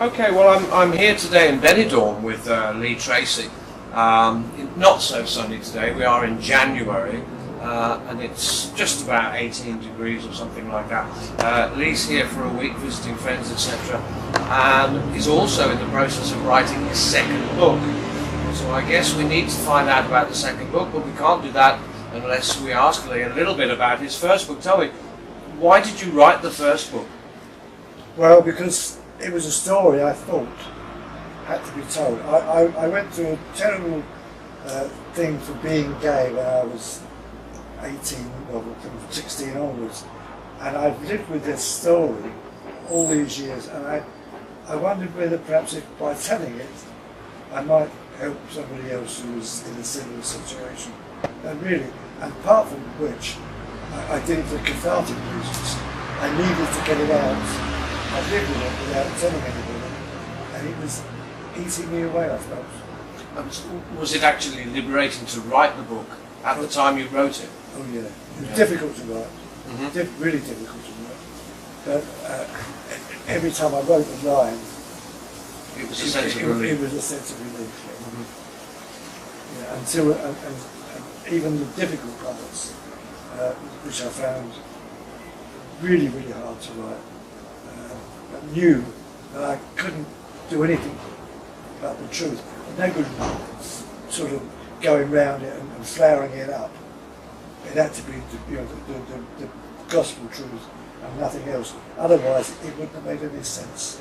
Okay, well, I'm here today in Benidorm with Lee Tracey. Not so sunny today. We are in January, and it's just about 18 degrees or something like that. Lee's here for a week visiting friends, etc., and he's also in the process of writing his second book. So I guess we need to find out about the second book, but we can't do that unless we ask Lee a little bit about his first book. Tell me, why did you write the first book? Well, because it was a story I thought had to be told. I went through a terrible thing for being gay when I was 18, well, from 16 onwards, and I've lived with this story all these years, and I wondered whether perhaps if by telling it I might help somebody else who was in a similar situation. And really, and apart from which, I did it for cathartic reasons. I needed to get it out. I lived with it without telling anybody, and it was eating me away, I suppose. Was it actually liberating to write the book at the time you wrote it? Oh yeah, it was difficult to write, really difficult to write. But every time I wrote a line, it was a sense of relief. It was a sense of relief. Yeah, until and even the difficult parts, which I found really, really hard to write. I knew that I couldn't do anything about the truth. No good sort of going round it and flowering it up. It had to be the gospel truth and nothing else. Otherwise, it wouldn't have made any sense.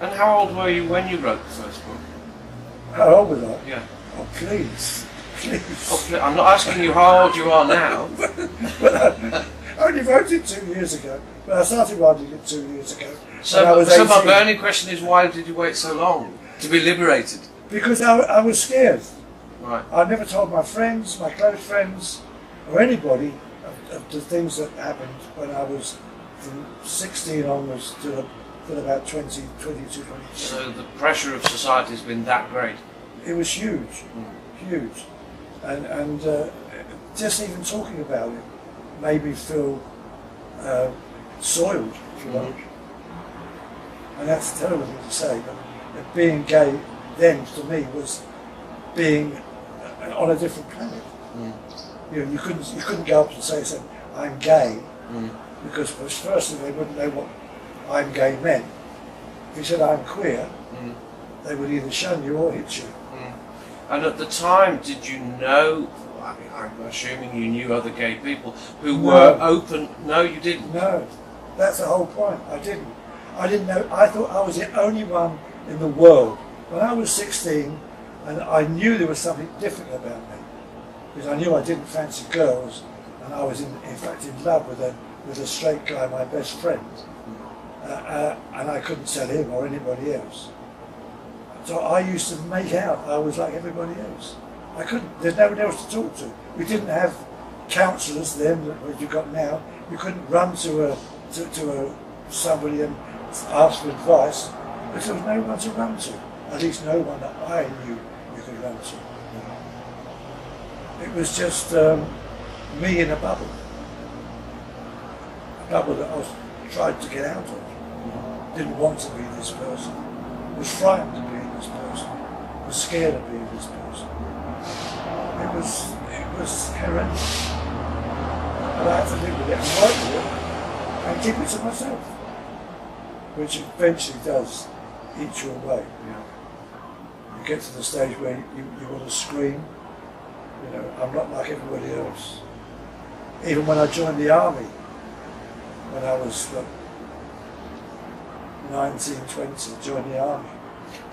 And how old were you when you wrote the first book? How old was I? Yeah. Oh, please. Oh, I'm not asking you how old you are now. I only wrote it 2 years ago. But I started writing it 2 years ago. So my burning question is, why did you wait so long to be liberated? Because I was scared. Right. I never told my friends, my close friends, or anybody of the things that happened when I was from 16 onwards to about 22, 23. So the pressure of society has been that great? It was huge, huge. And just even talking about it made me feel soiled, if you like. And that's a terrible thing to say, but being gay then for me was being on a different planet. You know, you couldn't go up and say I'm gay, because firstly they wouldn't know what I'm gay meant. If you said I'm queer, they would either shun you or hit you. And at the time, did you know, I mean, I'm assuming you knew other gay people who were open? No, you didn't? No, that's the whole point. I didn't know. I thought I was the only one in the world. When I was 16, and I knew there was something different about me, because I knew I didn't fancy girls, and I was in fact in love with a straight guy, my best friend, and I couldn't tell him or anybody else. So I used to make out I was like everybody else. I couldn't. There's no one else to talk to. We didn't have counsellors then, what you've got now. You couldn't run to somebody and ask for advice, because there was no one to run to. At least no one that I knew you could run to. It was just me in a bubble that I was tried to get out of. Didn't want to be this person. Was frightened to be this person. Was scared of being this person. It was horrendous. But I had to live with it and work with it and keep it to myself, which eventually does eat you away. You get to the stage where you want to scream. You know, I'm not like everybody else. Even when I joined the army, when I was 19, 20, joined the army.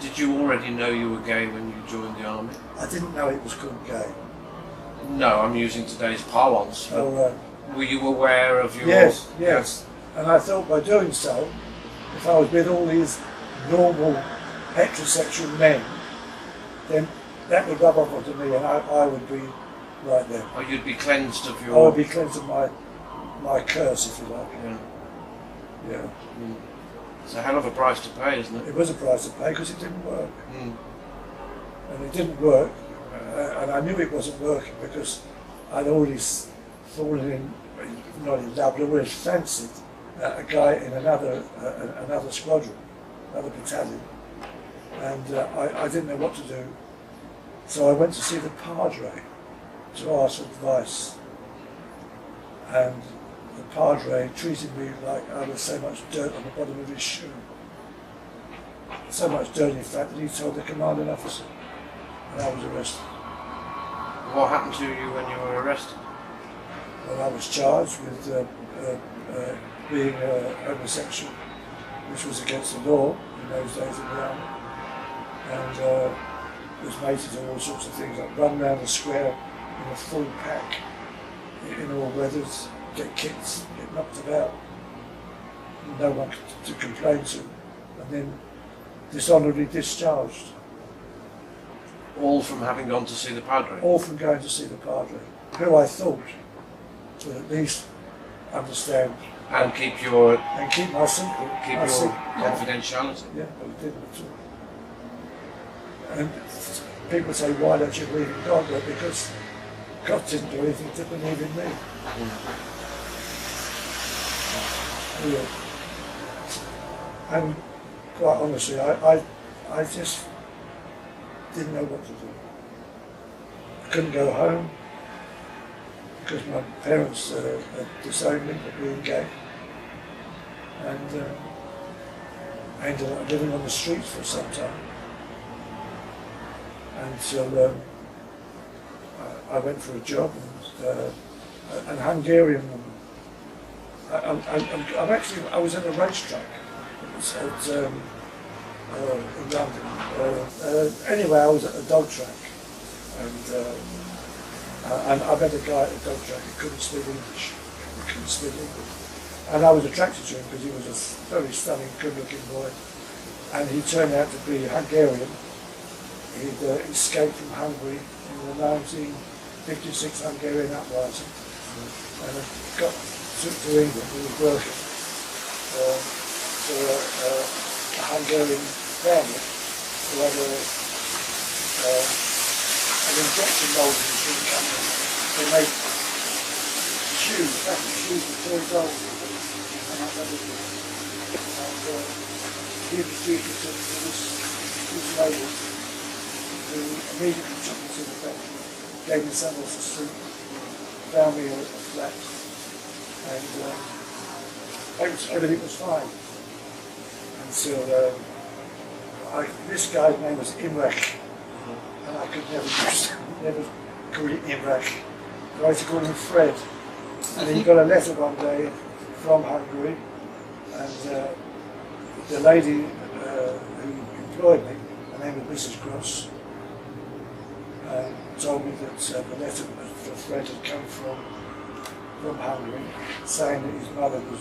Did you already know you were gay when you joined the army? I didn't know it was called gay. No, I'm using today's parlance. Oh, right. Were you aware of your... Yes. And I thought by doing so, if I was with all these normal heterosexual men, then that would rub off onto me and I would be right there. Or you'd be cleansed of your... I would be cleansed of my curse, if you like. Yeah. It's a hell of a price to pay, isn't it? It was a price to pay because it didn't work. And it didn't work, and I knew it wasn't working because I'd already fallen in, not in love, but always fancied a guy in another squadron. another battalion, and I didn't know what to do, so I went to see the Padre to ask advice, and the Padre treated me like I was so much dirt on the bottom of his shoe. So much dirt, in fact, that he told the commanding officer, and I was arrested. What happened to you when you were arrested? Well, I was charged with being homosexual, which was against the law in those days in the army, and was made to do all sorts of things, like run around the square in a full pack, in all weathers, get kicked, get knocked about, no one to complain to, and then dishonourably discharged. All from having gone to see the Padre? All from going to see the Padre, who I thought would at least understand and keep your and keep my secret, keep your confidentiality. Yeah, but it didn't at all. And people say, why don't you believe in God? Well, because God didn't do anything to believe in me. Yeah. And quite honestly, I just didn't know what to do. I couldn't go home because my parents had disowned me for being gay, and I ended up living on the streets for some time until I went for a job, and an Hungarian woman. I was at a racetrack. It was at in London. Anyway, I was at a dog track, and I met a guy at the dog track who couldn't speak English. And I was attracted to him because he was a very stunning, good-looking boy. And he turned out to be Hungarian. He'd escaped from Hungary in the 1956 Hungarian uprising, and got to England. He was working for a Hungarian family who had an injection molding machine company. They made shoes, plastic shoes for toy dolls, and that was it. And he introduced me to this lady who immediately took me to the factory, gave me somewhere to sleep, found me a flat, and everything was fine until this guy's name was Imrek, and I could never call him Imrek. I had to call him Fred. And he got a letter one day from Hungary, and the lady who employed me, her name was Mrs. Gross, told me that the letter for Fred had come from Hungary, saying that his mother was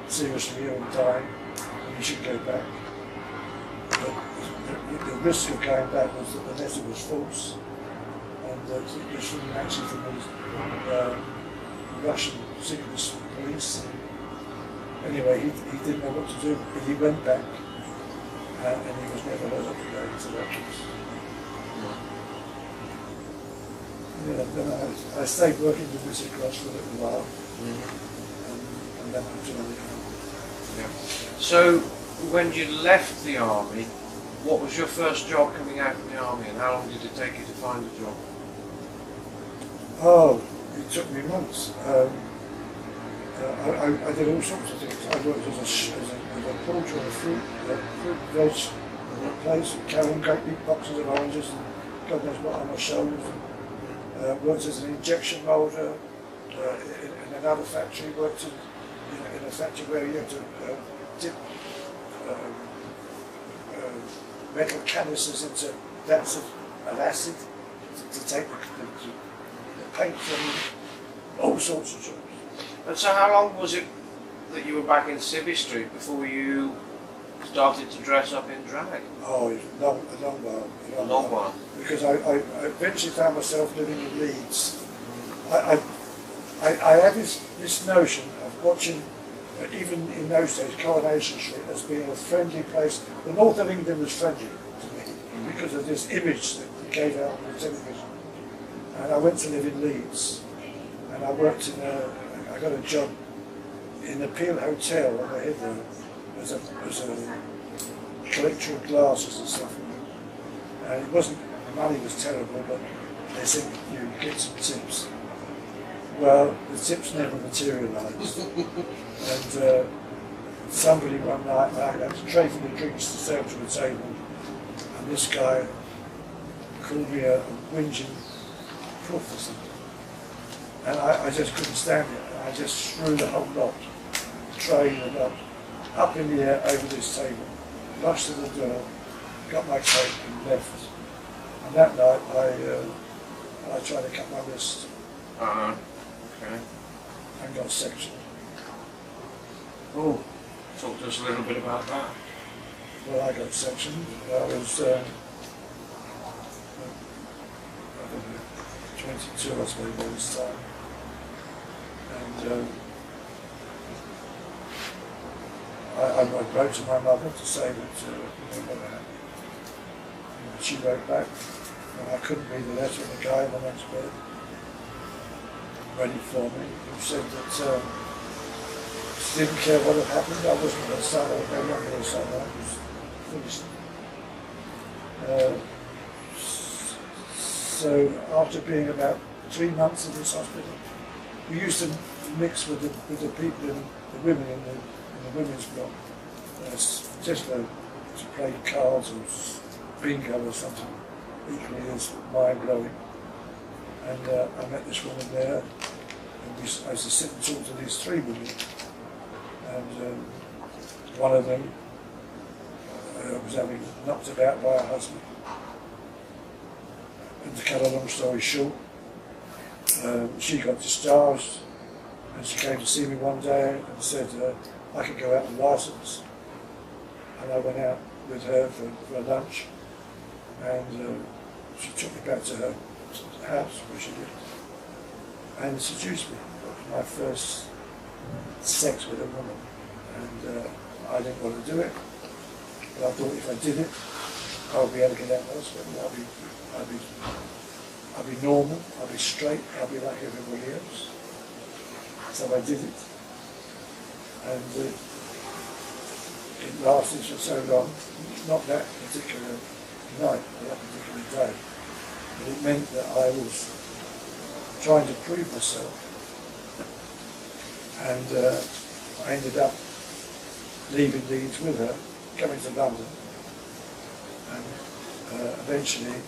seriously ill and dying, and he should go back. But the risk of going back was that the letter was false, and that it was actually from the Russian secret police. Anyway, he didn't know what to do, but he went back, and he was never heard of again to that place. Yeah, then I stayed working with Mrs. Cross for a little while, and then I joined the army. Yeah. So, when you left the army, what was your first job coming out from the army, and how long did it take you to find a job? Oh, it took me months. I did all sorts of things. I worked as a porter in a fruit veg place, carrying great big boxes of oranges and God knows what on my shoulders. Worked as an injection moulder in another factory. Worked in a factory where you had to dip metal canisters into vats of acid to take the paint from all sorts of jobs. And so how long was it that you were back in Civvy Street before you started to dress up in drag? Oh, it was a long while. A long while. Because I eventually found myself living in Leeds. I had this notion of watching, even in those days, Coronation Street as being a friendly place. The north of England was friendly to me because of this image that it gave out on the television. And I went to live in Leeds, and I worked I got a job in the Peel Hotel on the Heathrow as a collector of glasses and stuff. And it wasn't, the money was terrible, but they said you get some tips. Well, the tips never materialised. And somebody one night, I had to trade for the drinks to serve to the table, and this guy called me a whinging crook or something. And I just couldn't stand it. I just threw the whole lot, the tray and the lot, up in the air over this table, rushed to the door, got my coat and left. And that night I tried to cut my wrist. Okay. And got sectioned. Oh, talk to us a little bit about that. Well, I got sectioned. I was 22, I suppose, by this time. And I wrote to my mother to say that what happened. And she wrote back, and I couldn't read the letter, and the guy in the next bed read it for me. He said that she didn't care what had happened. I wasn't going to start over, I'm not going to start over. It was finished. So after being about 3 months in this hospital, we used to mix with the people, the women in the women's block, just to play cards or bingo or something equally as mind-blowing. And I met this woman there, and I used to sit and talk to these 3 women, and one of them was having knocked about by her husband. And to cut a long story short, she got discharged, and she came to see me one day and said I could go out on licence. And I went out with her for lunch, and she took me back to her house where she lived and seduced me. It was my first sex with a woman, and I didn't want to do it, but I thought if I did it, I'll be able to get out of the hospital. I'll be normal, I'll be straight, I'll be like everybody else. So I did it, and it lasted for so long, not that particular night, or that particular day, but it meant that I was trying to prove myself, and I ended up leaving Leeds with her, coming to London, and eventually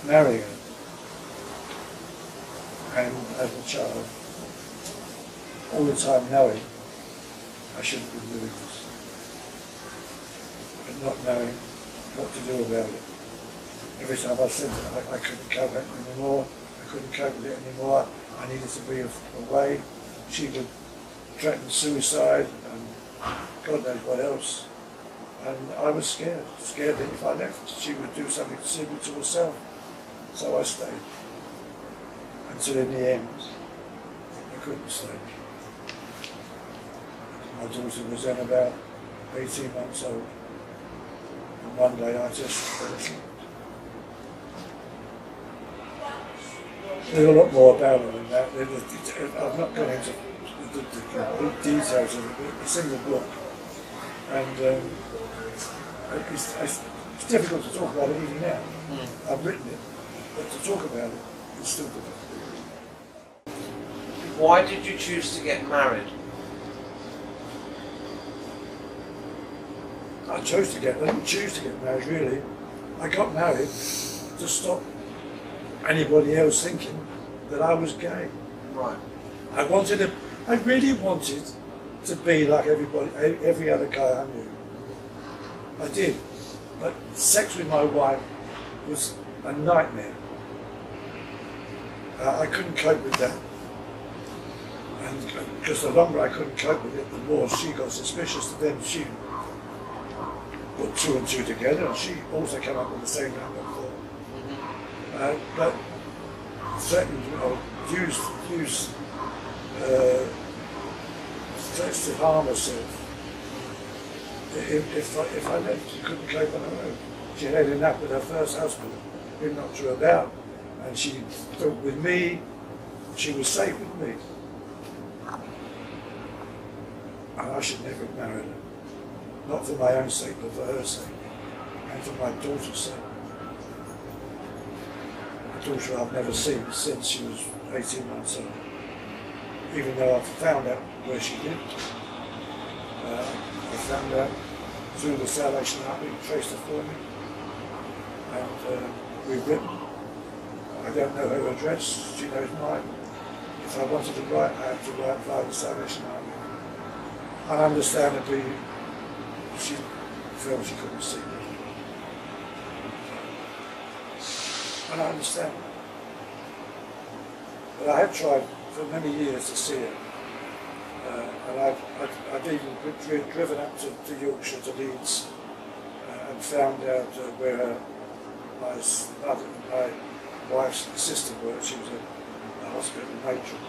marrying her, and having a child, all the time knowing I shouldn't be doing this, but not knowing what to do about it. Every time I said that I couldn't cope with it anymore, I couldn't cope with it anymore, I needed to be away, she would threaten suicide and God knows what else. And I was scared that if I left, she would do something similar to herself. So I stayed. Until in the end, I couldn't stay. My daughter was then about 18 months old. And one day I just fell asleep. There's a lot more about it than that. I've not gone into the details of it, but it's in the book. And it's difficult to talk about it even now. I've written it, but to talk about it, it's still difficult. Why did you choose to get married? I didn't choose to get married, really. I got married to stop anybody else thinking that I was gay. Right. I really wanted to be like every other guy I knew. I did. But sex with my wife was a nightmare. I couldn't cope with that. And because the longer I couldn't cope with it, the more she got suspicious. And then she put 2 and 2 together, and she also came up with the same number 4. But threatened or used threats to harm herself. If I left, she couldn't cope on her own. She had enough with her first husband, who knocked her about, and she thought with me, she was safe with me. And I should never have married her. not for my own sake, but for her sake, and for my daughter's sake. A daughter I've never seen since she was 18 months old. Even though I've found out where she lived, I found out through the Salvation Army, traced her for me, and we've written. I don't know her address, she knows mine. If I wanted to write, I had to write via the Salvation Army. And understandably, she felt she couldn't see me. And I understand that. But I have tried for many years to see her. And I'd even driven up to Yorkshire, to Leeds, and found out where my wife's sister worked. She was a hospital matron.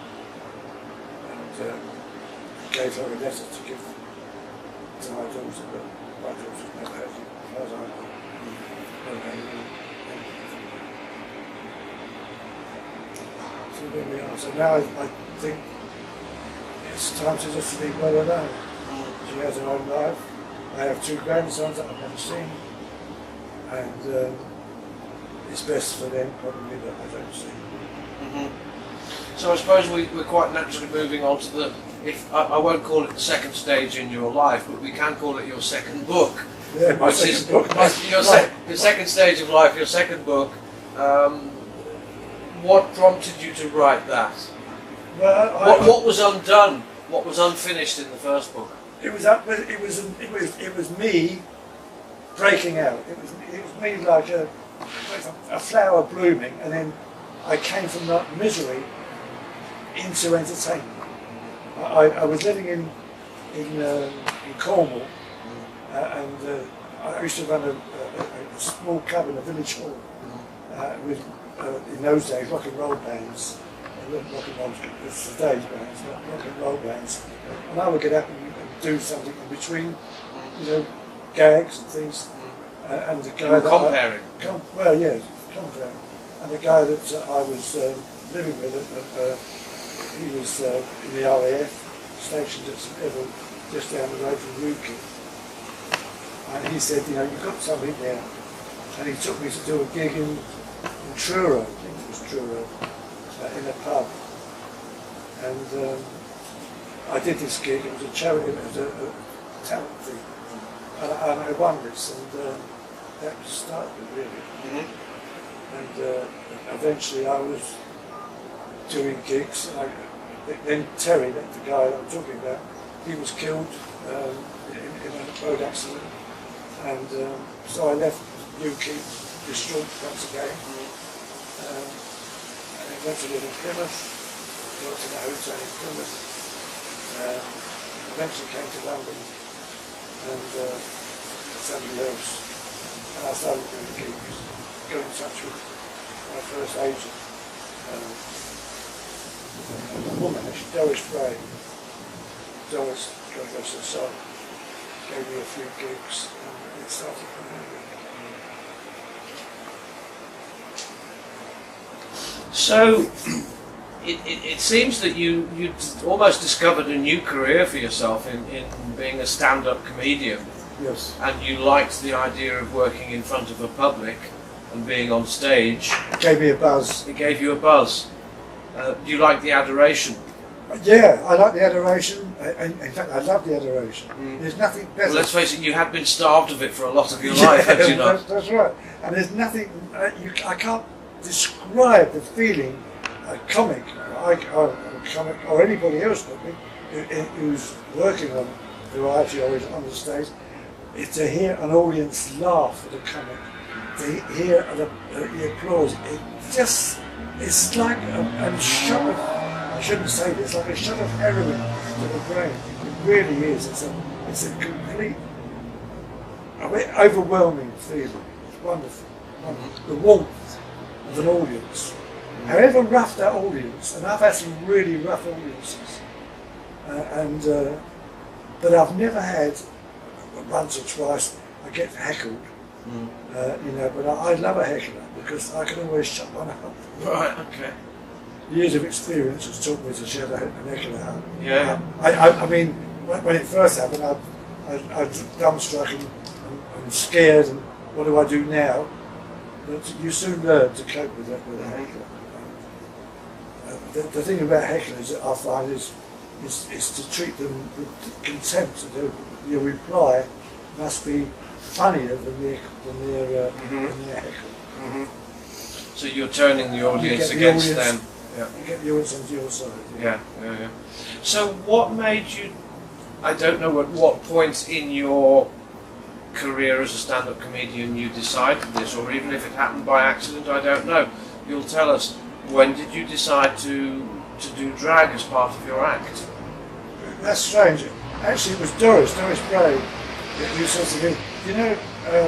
And gave her a letter to give to my daughter, but my daughter never had it, as far as I know. Never had it. So there we are. So now I think it's time to just leave her alone. She has her own life. I have 2 grandsons that I've never seen, and it's best for them probably that I don't see. So I suppose we're quite naturally moving on to the, I won't call it the second stage in your life, but we can call it your second book. Yeah, my second book. Your second stage of life, your second book. What prompted you to write that? Well, what was undone? What was unfinished in the first book? It was me breaking out. It was me like a flower blooming, and then I came from that misery into entertainment. I was living in Cornwall, and I used to run a small club in a village hall with, in those days, rock and roll bands. Rock and roll, it's today's bands, but rock and roll bands. And I would get up and do something in between, gags and things. And the guy that comparing. Comparing. And the guy that I was living with, he was in the RAF, stationed at St Evil, just down the road from Newquay. And he said, you've got something there. And he took me to do a gig in Truro, I think it was Truro, in a pub. And I did this gig. It was a charity, it was a talent thing. And I won this, and that started it really. And eventually I was doing gigs. And then Terry, the guy that I'm talking about, he was killed in a road accident. And so I left Newquay, distraught once again. And I went to live in Plymouth, worked in a hotel in Plymouth. Eventually came to London and somebody else. And I started doing gigs, got in touch with my first agent. A woman, actually, Doris Bray. Doris, God rest her soul, gave me a few gigs, and it started from there. So, it seems that you almost discovered a new career for yourself in being a stand-up comedian. Yes. And you liked the idea of working in front of a public and being on stage. It gave me a buzz. It gave you a buzz. Do you like the adoration? Yeah, I like the adoration. In fact, I love the adoration. There's nothing better. Well, let's face it, you have been starved of it for a lot of your life, have you not? That's right. And there's nothing, I can't describe the feeling a comic, or anybody else who's working on variety or is on the stage, is to hear an audience laugh at a comic, to hear the applause. It's like a shot of, I shouldn't say this, like a shot of heroin to the brain. It really is. It's a complete, overwhelming feeling. It's wonderful. The warmth of an audience. However rough that audience, and I've had some really rough audiences, but I've never had, once or twice, I get heckled, but I love a heckler because I can always shut one up. Right, okay. Years of experience has taught me to shut an heckler up. Yeah. I mean, when it first happened, I dumbstruck and scared, and what do I do now? But you soon learn to cope with that with a heckler. The thing about hecklers that I find is to treat them with contempt. Your reply must be funnier than their heckle. So you're turning the audience against them. Yeah. You get the audience onto your side. Yeah. So what made you, I don't know at what point in your career as a stand-up comedian you decided this, or even if it happened by accident, I don't know. You'll tell us. When did you decide to do drag as part of your act? That's strange. Actually, it was Doris Bray, who says to me, you know,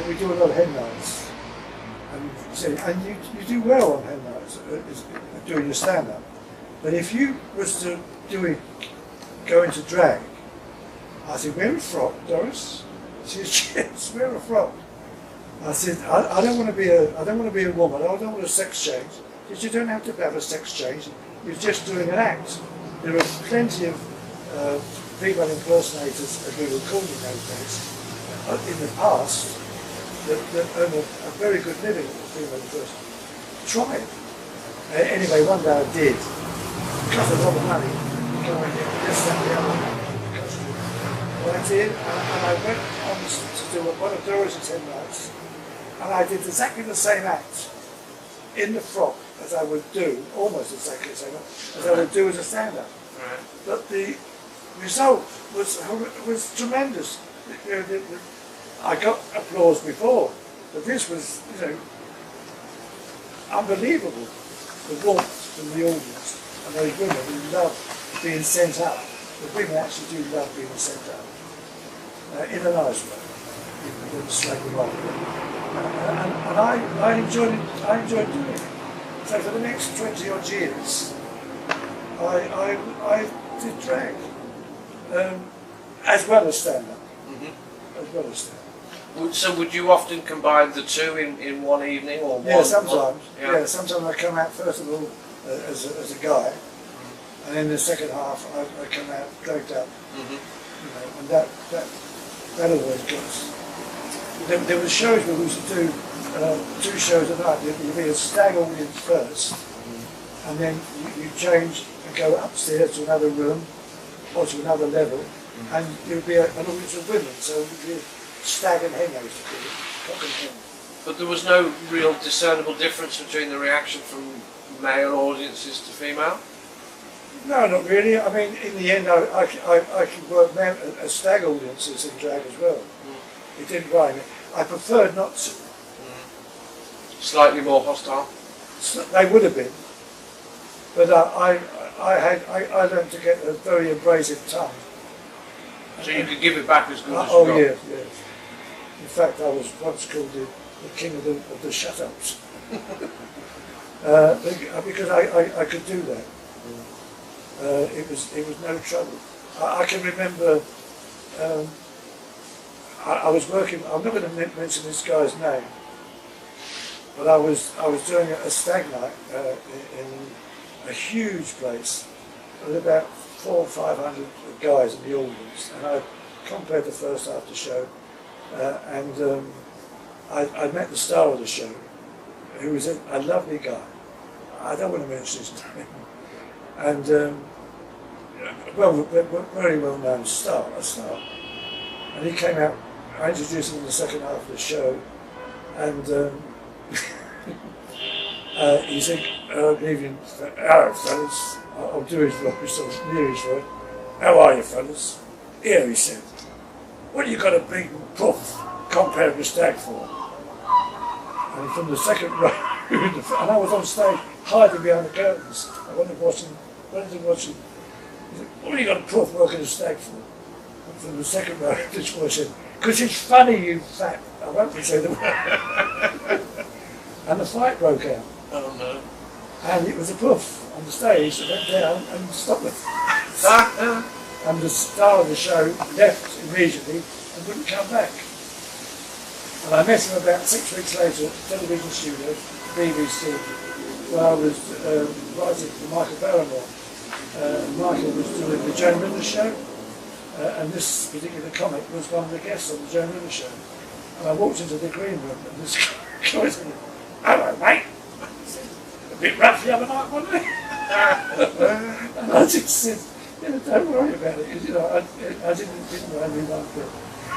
we do a lot of hen nights. And you do well on hen nights, doing your stand-up. But if you was to go into drag, I said, wear a frock, Doris. She said, yes, wear a frock. I said, I don't want to be a woman. I don't want a sex change. Because you don't have to have a sex change. You're just doing an act. There are plenty of female impersonators, as we were called in those days, in the past, that earn a very good living as a female impersonator. Try it. Anyway, one day I did. It cost a lot of money. This, that, the other. Well, I did, and I went on to do one of Doris's hen nights, and I did exactly the same act in the frock as I would do, almost exactly the same as I would do as a stand-up. Right. But the result was tremendous. I got applause before, but this was, unbelievable. The warmth from the audience, and those women who love being sent up. The women actually do love being sent up, in a nice way. You wouldn't slag them off. And I enjoyed doing it. So for the next 20 odd years, I did drag, as well as stand-up. As well as stand-up. So would you often combine the two in one evening, or one? Yeah, sometimes. Yeah, sometimes I come out first of all as a guy, and then the second half I come out drugged up. And that always gets. There were shows where we used to do 2 shows a night. There'd be a stag audience first, and then you change and go upstairs to another room or to another level, and there would be an audience of women. So it would be stag and hen, I used to call it, cock and hen. But there was no real discernible difference between the reaction from male audiences to female? No, not really. I mean, in the end, I could work stag audiences in drag as well. It didn't worry me. I preferred not to. Slightly more hostile? They would have been. But I learned to get a very abrasive tongue. So you could give it back as good as you got? Oh, yes. In fact, I was once called the king of the shut-ups. Because I could do that. It was no trouble. I can remember I was working. I'm not going to mention this guy's name, but I was doing a stag night in a huge place with about 400 or 500 guys in the audience, and I compared the first half of the show, and I met the star of the show, who was a lovely guy. I don't want to mention his name, and very well known star, and he came out. I introduced him in the second half of the show, and he said, "Good evening, fellas." I'll do his voice, I was near his voice. "How are you, fellas?" "Here," he said. "What have you got a big puff compared with stag for?" And from the second row, and I was on stage hiding behind the curtains. I wanted to watch him. He said, "What have you got a puff working a stag for?" And from the second row, this boy said, "Because it's funny, you fat." I won't say the word. And the fight broke out. Oh no. And it was a puff on the stage that went down and stopped the fight. And the star of the show left immediately and wouldn't come back. And I met him about 6 weeks later at the television studio, BBC, where I was writing for Michael Barrymore. Michael was doing the Joan Rivers show. and this particular comic was one of the guests on the Joe Miller show. And I walked into the green room and this guy said, "Hello, mate." A bit rough the other night, wasn't it? And I just said, don't worry about it, because I didn't know anyone good.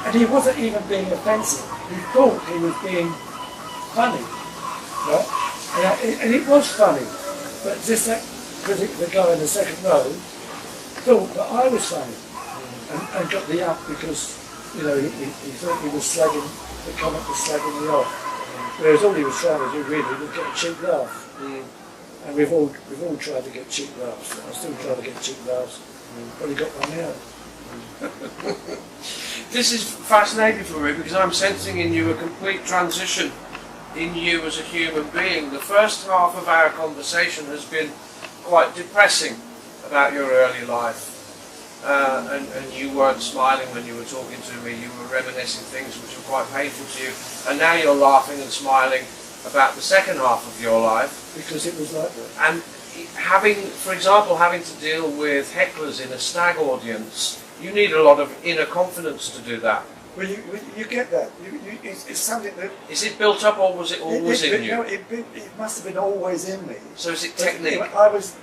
And he wasn't even being offensive. He thought he was being funny, right? And it was funny, but just that the guy in the second row thought that I was funny, and got the up because he thought he was slagging, the comic was slagging me off, whereas all he was trying to do really was get a cheap laugh. And we've all tried to get cheap laughs. I still try to get cheap laughs. Probably got one now. This is fascinating for me because I'm sensing in you a complete transition in you as a human being. The first half of our conversation has been quite depressing about your early life. And you weren't smiling when you were talking to me. You were reminiscing things which were quite painful to you. And now you're laughing and smiling about the second half of your life. Because it was like that. And for example, having to deal with hecklers in a stag audience, you need a lot of inner confidence to do that. Well, you get that. It's something that... Is it built up or was it always in you? No, it must have been always in me. So is it technique? I was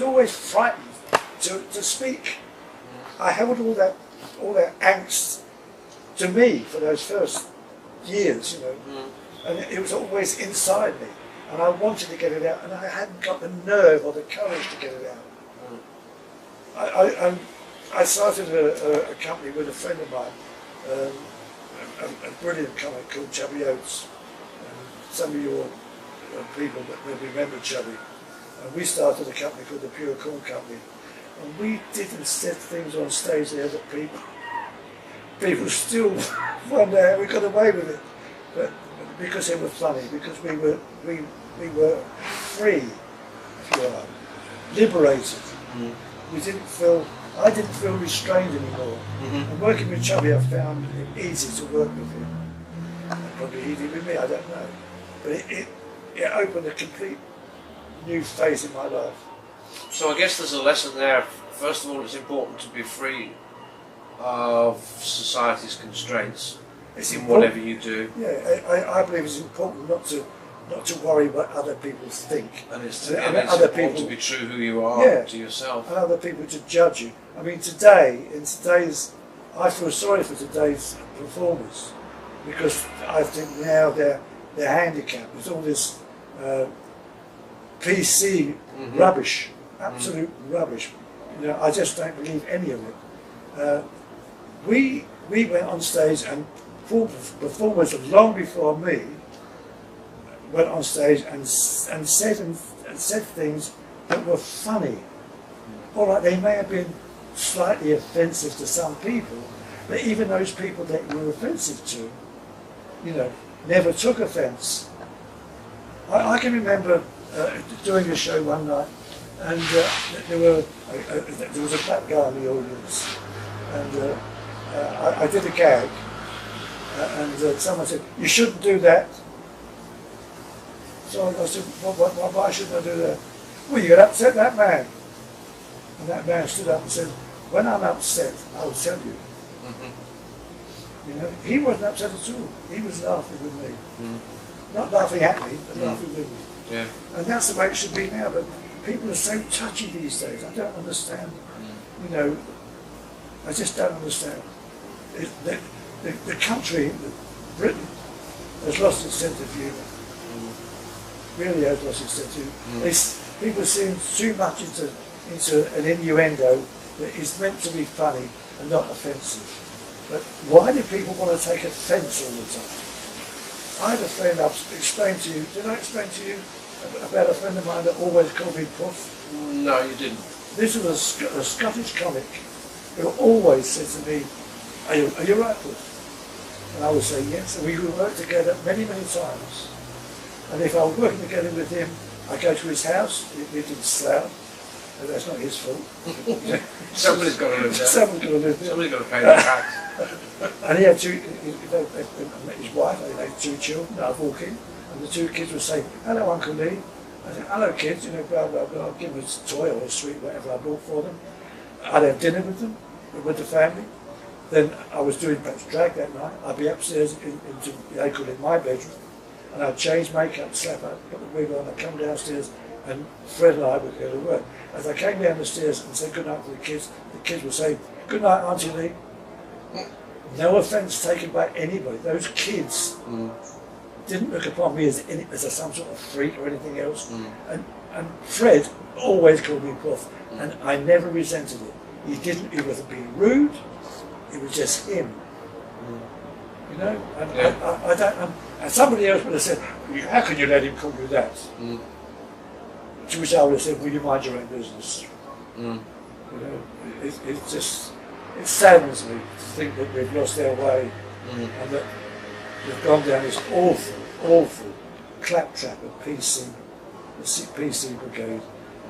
always frightened to speak. I held all that angst to me for those first years, and it was always inside me, and I wanted to get it out, and I hadn't got the nerve or the courage to get it out. I started a company with a friend of mine, a brilliant comic called Chubby Oates. Some of your people that may remember Chubby. And we started a company called the Pure Corn Company, and we did and said things on stage there that people still wonder how we got away with it. But because they were funny, because we were free, if you like, liberated. I didn't feel restrained anymore. And working with Chubby, I found it easy to work with him. And probably easy with me, I don't know. But it opened a complete new phase in my life. So I guess there's a lesson there. First of all, it's important to be free of society's constraints in whatever you do. Yeah, I believe it's important not to worry what other people think. And it's important to be true who you are to yourself. And other people to judge you. I mean, I feel sorry for today's performers, because I think now they're handicapped with all this PC rubbish, absolute rubbish. I just don't believe any of it. We went on stage, and performers long before me went on stage and said things that were funny. All right, they may have been slightly offensive to some people, but even those people that you were offensive to, never took offence. I can remember doing a show one night, and there was a black guy in the audience, and I did a gag, and someone said, "You shouldn't do that." So I said, why shouldn't I do that? "Well, you're going to upset that man." And that man stood up and said, "When I'm upset, I'll tell you." He wasn't upset at all. He was laughing with me. Not laughing at me, but laughing with me. Yeah. And that's the way it should be now, but people are so touchy these days. I don't understand. I just don't understand. The country, Britain, has lost its sense of humour. Really has lost its sense of humour. People seem too much into an innuendo that is meant to be funny and not offensive. But why do people want to take offence all the time? I had a friend, I've explained to you, did I explain to you about a friend of mine that always called me Puff? No, you didn't. This was a Scottish comic who always said to me, are you right, Puff? And I would say yes, and we would work together many, many times. And if I was working together with him, I'd go to his house, he lived in Slough, and that's not his fault. Somebody's got to live there. Someone's got to live there. Somebody's got to pay the tax. And he had I met his wife, they had 2 children. I'd walk in, and the 2 kids would say, "Hello, Uncle Lee." I said, "Hello, kids," blah, blah, blah. I'd give them a toy or a sweet, whatever I bought for them. I'd have dinner with them, with the family. Then I was doing perhaps drag that night. I'd be upstairs into, they call it my bedroom, and I'd change makeup, slap up, put the wig on, I'd come downstairs, and Fred and I would go to work. As I came down the stairs and said goodnight to the kids would say, "Good night, Auntie Lee." No offence taken by anybody. Those kids didn't look upon me as some sort of freak or anything else. And Fred always called me Puff, and I never resented it. He wasn't being rude. It was just him. You know? And Yeah. I don't. And somebody else would have said, "How can you let him call you that?" To which I would have said, "Will you mind your own business?" You know, it saddens me to think that we've lost our way and that we've gone down this awful claptrap of PC, the PC brigade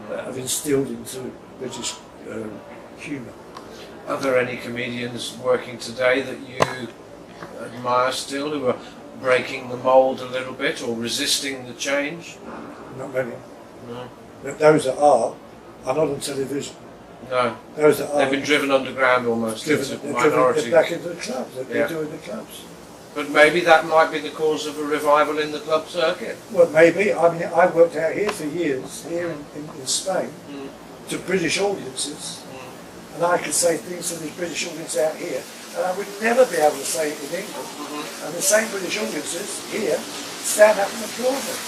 that have instilled into British humour. Are there any comedians working today that you admire still, who are breaking the mould a little bit or resisting the change? Not many. No. But those that are not on television. No. Those that are. They've been driven underground almost into minority. They're back into the clubs. They're doing the clubs. But maybe that might be the cause of a revival in the club circuit. Well, maybe. I mean, I worked out here for years, here in Spain, to British audiences. And I could say things to the British audience out here, and I would never be able to say it in England. And the same British audiences here stand up and applaud them.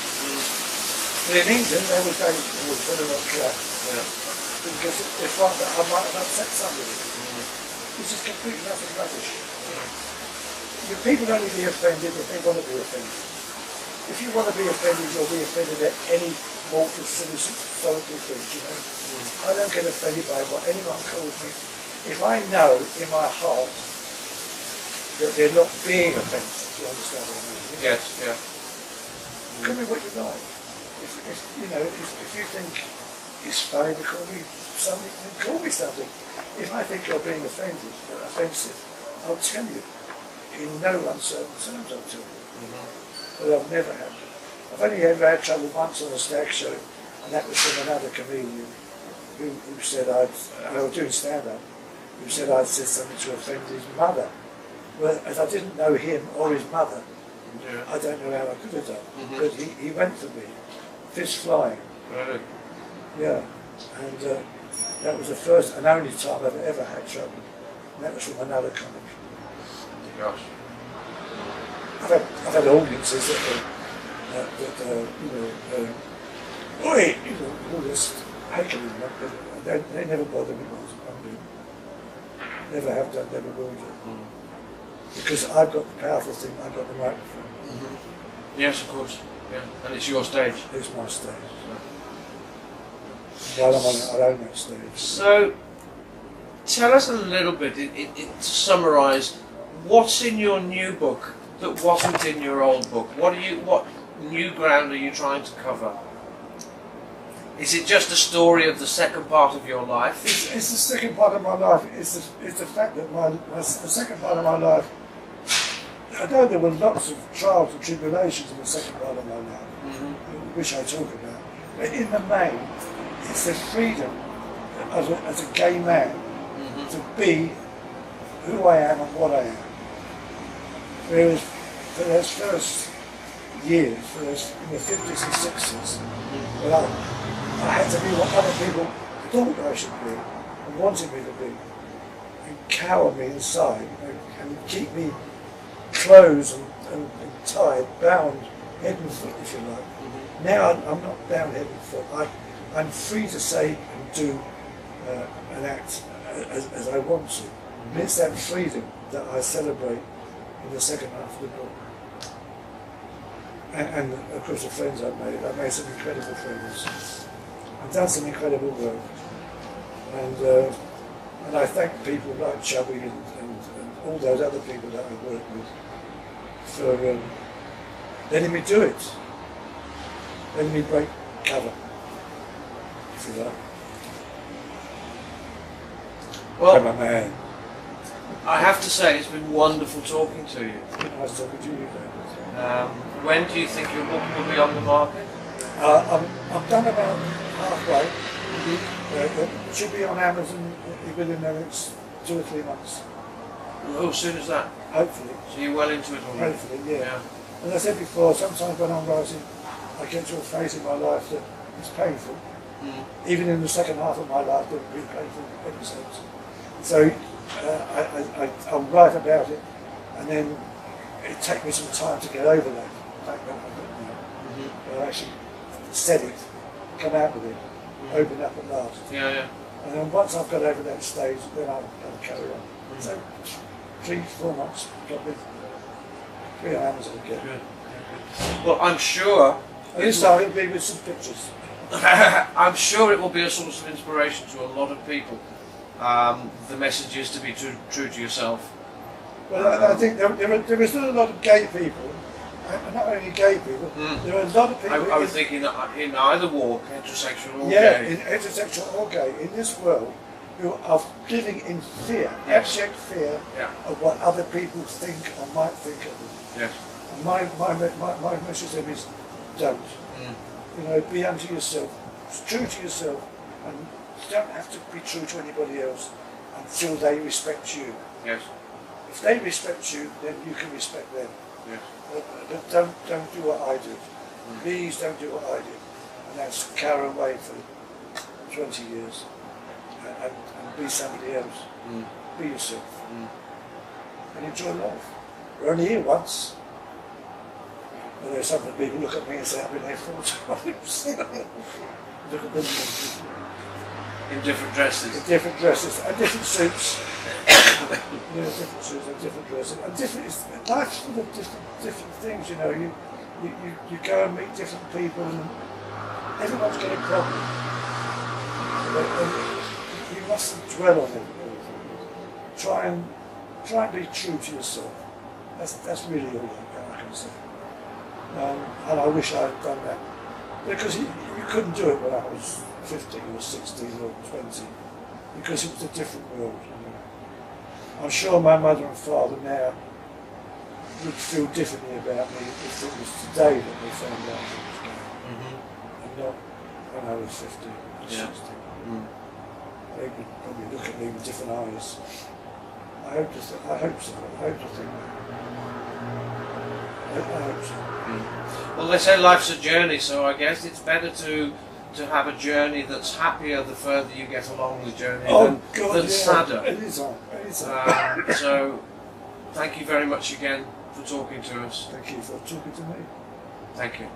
But in England, they would go, "Oh, better not clap." Because they thought that I might have upset somebody. Which is completely nothing rubbish. Your people only be offended if they want to be offended. If you want to be offended, you'll be offended at any mortal, silly, historical thing, you know. I don't get offended by what anyone calls me. If I know in my heart that they're not being offensive, do you understand what I mean? Yes, yeah. Call me what you like. If you think it's funny to call me something, then call me something. If I think you're being offensive, I'll tell you. In no uncertain terms, I'll tell you. But I've never had it. I've only ever had trouble once on a stag show, and that was from another comedian who said I was doing stand-up, who said I'd said something to offend his mother. Well, as I didn't know him or his mother, I don't know how I could have done. But he went for me, fist flying. Really? Yeah. And that was the first and only time I've ever had trouble. And that was from another comic. Gosh. I've had audiences oi, all this heckling, they never bother me once. Never have done, never will do. Because I've got the powerful thing, I've got the microphone. Yes, of course. Yeah. And it's your stage. It's my stage. While I'm on it, I own that stage. So, tell us a little bit, to summarise, what's in your new book that wasn't in your old book? What new ground are you trying to cover? Is it just a story of the second part of your life? It's the second part of my life. It's the fact that the second part of my life, I know there were lots of trials and tribulations in the second part of my life, which I talk about. But in the main, it's the freedom as a gay man to be who I am and what I am. Whereas for those first years, in the 50s and 60s, when I had to be what other people thought I should be and wanted me to be, and cower me inside, and keep me closed and tied, bound head and foot, if you like. Now I'm not bound head and foot. I'm free to say and do and act as I want to. And it's that freedom that I celebrate in the second half of the book. And of course the friends I've made some incredible friends. I've done some incredible work. And I thank people like Chubby and all those other people that I work with for letting me do it. Letting me break cover, if you like. Well, I'm a man. I have to say it's been wonderful talking to you. Nice talking to you, David. When do you think your book will be on the market? I'm done about halfway. It should be on Amazon within the next 2 or 3 months. Oh, soon as that? Hopefully. So you're well into it already? Hopefully, yeah. As I said before, sometimes when I'm writing, I get to a phase in my life that it's painful. Even in the second half of my life, there will be painful episodes. So I'll write about it, and then it takes me some time to get over that. I actually said it, come out with it, open up at last. Yeah. And then once I've got over that stage, then I'll carry on. So 3-4 months, got me. Be on Amazon again. Good. Well, I'm sure. And this time it'll be with some pictures. I'm sure it will be a source of inspiration to a lot of people. The message is to be true to yourself. Well, I think there is still a lot of gay people, and not only gay people, there are a lot of people... I was thinking in either walk, heterosexual or gay. Yeah, in heterosexual or gay, in this world, who are living in fear, abject fear of what other people think or might think of them. Yes. And my message to them is, don't. You know, be unto yourself, true to yourself, and you don't have to be true to anybody else until they respect you. Yes. If they respect you, then you can respect them. Yes. But don't do what I did. Please don't do what I did. And that's cower away for 20 years and be somebody else. Be yourself. And enjoy life. We're only here once. And there's some people look at me and say, I've been here 4 times. Look at them. In different dresses. In different dresses and different suits. Different suits and different dresses. And different, life's full of different things, you know. You go and meet different people and everyone's got a problem. And you mustn't dwell on it. Try and be true to yourself. That's really all I can say. And I wish I had done that. Because you couldn't do it when I was 15 or 16 or 20. Because it was a different world. You know. I'm sure my mother and father now would feel differently about me if it was today that they found out I was gay. And not when I was 15 or 16. They would probably look at me with different eyes. I hope so. I hope to think that. I hope so. Well, they say life's a journey, so I guess it's better to have a journey that's happier the further you get along the journey than sadder. It is on. So, thank you very much again for talking to us. Thank you for talking to me. Thank you.